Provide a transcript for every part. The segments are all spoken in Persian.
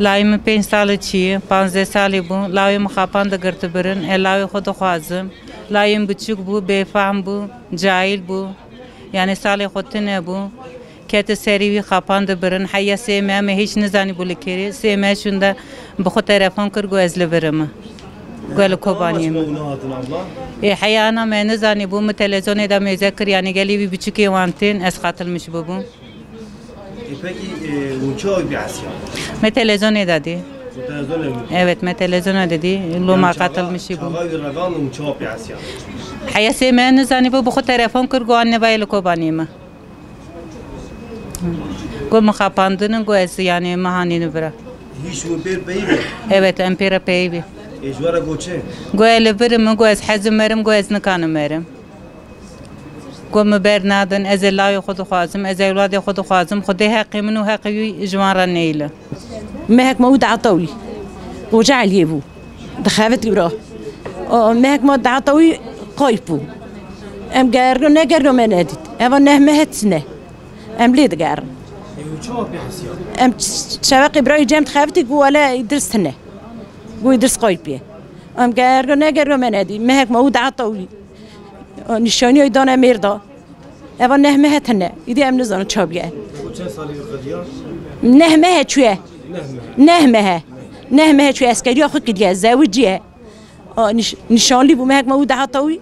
لایم 5 سال چیه 15 سالی بو لایم خاپان دگرت برن الاوی خود خوازم لایم بچوک بو بفهم بو جاهل بو یعنی سال خودت نبو کت سریوی خاپان دبرن حیا سیمه مه هیچ نزانی بولی کری سیمه شونده بخو تلفن کر گو ازل برم گل کوبانیم حیا انا ما نزانی بو متلزون دا میذکر یعنی گلی بی بچوکی وانتین از خاطر مش ببو Peki uçağı bir Asya. متلزون دادی evet متلزون دادی لو ما قاتل میشی بو Çağay ravan uçağı bir Asya. حیا سیمه نزانی بو بخو تلفن کر گو آن وایل کوبانیم گو مخاپاندن گو از yani mahanini bırak. Hiç bu bir beybi. Evet empira peybi. Ejvara goçe. گو البرم گو از حزم مرم گو از نکانم مرم. گو مبر نادن از الله خود خوازم از اولاد خود خوازم خود حقی منو حقی جوان نیله. مهك مود عطوي وجعل يبو دخافت براه مهك مود عطوي قايبو ام جارو نجارو منادت اما نه مهتسنه ام ليد جار Uçağı bir Asya. ام شواقي براي جامت خافتي ولا يدرسنا قو يدرس قايبيه ام جارو نجارو منادي مهك مود عطوي نشاني يدانا ميردا اما نه مهتنا يدي ام نزانو تشابيه Geçen salı yukarıya. نه مهت شويه نهمه شو عسكري أخذ كده زوجيه نشانلي بومهك موجود عطوي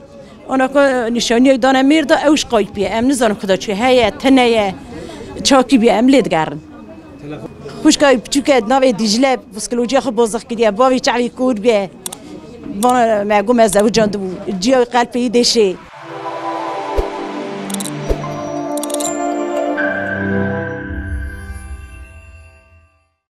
أنا نشاني دانا ميردا أوش قايب بيه أم نزانم خدا شو هي تنايا شاكي بيه أم ليد قارن خوش قايب شو كده ناوي دجلة بسكلوجي أخذ بوزخ كده بابي تعبي كود بيه بانا معقوم زوجان دو جيا قلبي دشي